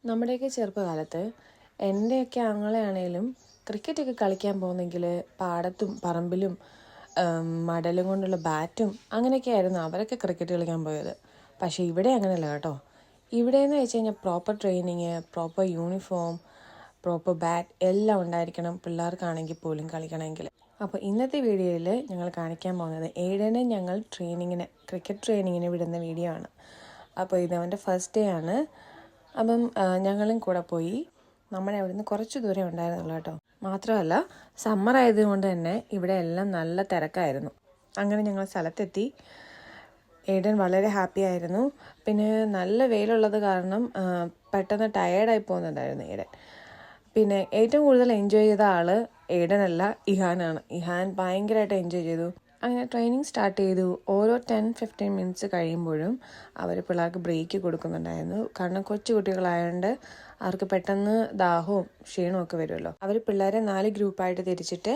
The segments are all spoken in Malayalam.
നമ്മുടെയൊക്കെ ചെറുപ്പകാലത്ത് എൻ്റെയൊക്കെ ആങ്ങളെയാണേലും ക്രിക്കറ്റൊക്കെ കളിക്കാൻ പോകുന്നെങ്കിൽ പാടത്തും പറമ്പിലും മടലും കൊണ്ടുള്ള ബാറ്റും അങ്ങനെയൊക്കെ ആയിരുന്നു അവരൊക്കെ ക്രിക്കറ്റ് കളിക്കാൻ പോയത്. പക്ഷേ ഇവിടെ അങ്ങനെയല്ല കേട്ടോ. ഇവിടെയെന്ന് വെച്ച് കഴിഞ്ഞാൽ proper training, proper uniform, proper bat എല്ലാം ഉണ്ടായിരിക്കണം പിള്ളേർക്കാണെങ്കിൽ പോലും കളിക്കണമെങ്കിൽ. അപ്പോൾ ഇന്നത്തെ വീഡിയോയിൽ ഞങ്ങൾ കാണിക്കാൻ പോകുന്നത് ഏഴനെ ഞങ്ങൾ ക്രിക്കറ്റ് ട്രെയിനിങ്ങിന് വിടുന്ന വീഡിയോ ആണ്. അപ്പോൾ ഇത് അവൻ്റെ ഫസ്റ്റ് ഡേ ആണ്. അപ്പം ഞങ്ങളും കൂടെ പോയി. നമ്മുടെ അവിടുന്ന് കുറച്ച് ദൂരം ഉണ്ടായിരുന്നുള്ളൂ കേട്ടോ. മാത്രമല്ല സമ്മർ ആയതുകൊണ്ട് തന്നെ ഇവിടെ എല്ലാം നല്ല തിരക്കായിരുന്നു. അങ്ങനെ ഞങ്ങൾ സ്ഥലത്തെത്തി. ഏഡൻ വളരെ ഹാപ്പി ആയിരുന്നു. പിന്നെ നല്ല വെയിലുള്ളത് കാരണം പെട്ടെന്ന് ടയേർഡായി പോകുന്നുണ്ടായിരുന്നു ഏഡൻ. പിന്നെ ഏറ്റവും കൂടുതൽ എൻജോയ് ചെയ്ത ആൾ ഏഡനല്ല, ഇഹാനാണ്. ഇഹാൻ ഭയങ്കരമായിട്ട് എൻജോയ് ചെയ്തു. അങ്ങനെ ട്രെയിനിങ് സ്റ്റാർട്ട് ചെയ്തു. ഓരോ 10-15 മിനിറ്റ്സ് കഴിയുമ്പോഴും അവർ പിള്ളേർക്ക് ബ്രേക്ക് കൊടുക്കുന്നുണ്ടായിരുന്നു. കാരണം കൊച്ചു കുട്ടികളായതുകൊണ്ട് അവർക്ക് പെട്ടെന്ന് ദാഹവും ക്ഷീണവും ഒക്കെ വരുമല്ലോ. അവർ പിള്ളേരെ 4 ഗ്രൂപ്പായിട്ട് തിരിച്ചിട്ട്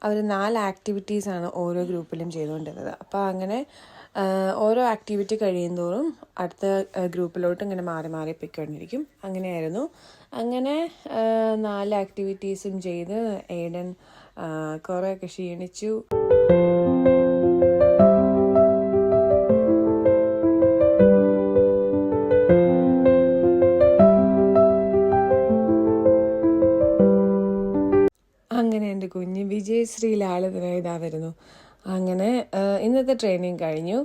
അവർ 4 ആക്ടിവിറ്റീസാണ് ഓരോ ഗ്രൂപ്പിലും ചെയ്തുകൊണ്ടിരുന്നത്. അപ്പോൾ അങ്ങനെ ഓരോ ആക്ടിവിറ്റി കഴിയുന്തോറും അടുത്ത ഗ്രൂപ്പിലോട്ട് ഇങ്ങനെ മാറി മാറി പൊയ്ക്കൊണ്ടിരിക്കും. അങ്ങനെയായിരുന്നു. അങ്ങനെ 4 ആക്ടിവിറ്റീസും ചെയ്ത് ഏഡൻ കുറേയൊക്കെ ക്ഷീണിച്ചു. അങ്ങനെ എൻ്റെ കുഞ്ഞ് വിജയശ്രീയിലെ ആൾ ഇതാ വരുന്നു. അങ്ങനെ ഇന്നത്തെ ട്രെയിനിങ് കഴിഞ്ഞു.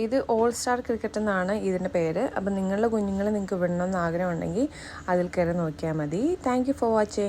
ഇത് ഓൾ സ്റ്റാർ ക്രിക്കറ്റ് എന്നാണ് ഇതിൻ്റെ പേര്. അപ്പം നിങ്ങളുടെ കുഞ്ഞുങ്ങളെ നിങ്ങൾക്ക് വിടണമെന്ന് ആഗ്രഹമുണ്ടെങ്കിൽ അതിൽ കയറി നോക്കിയാൽ മതി. Thank you for watching.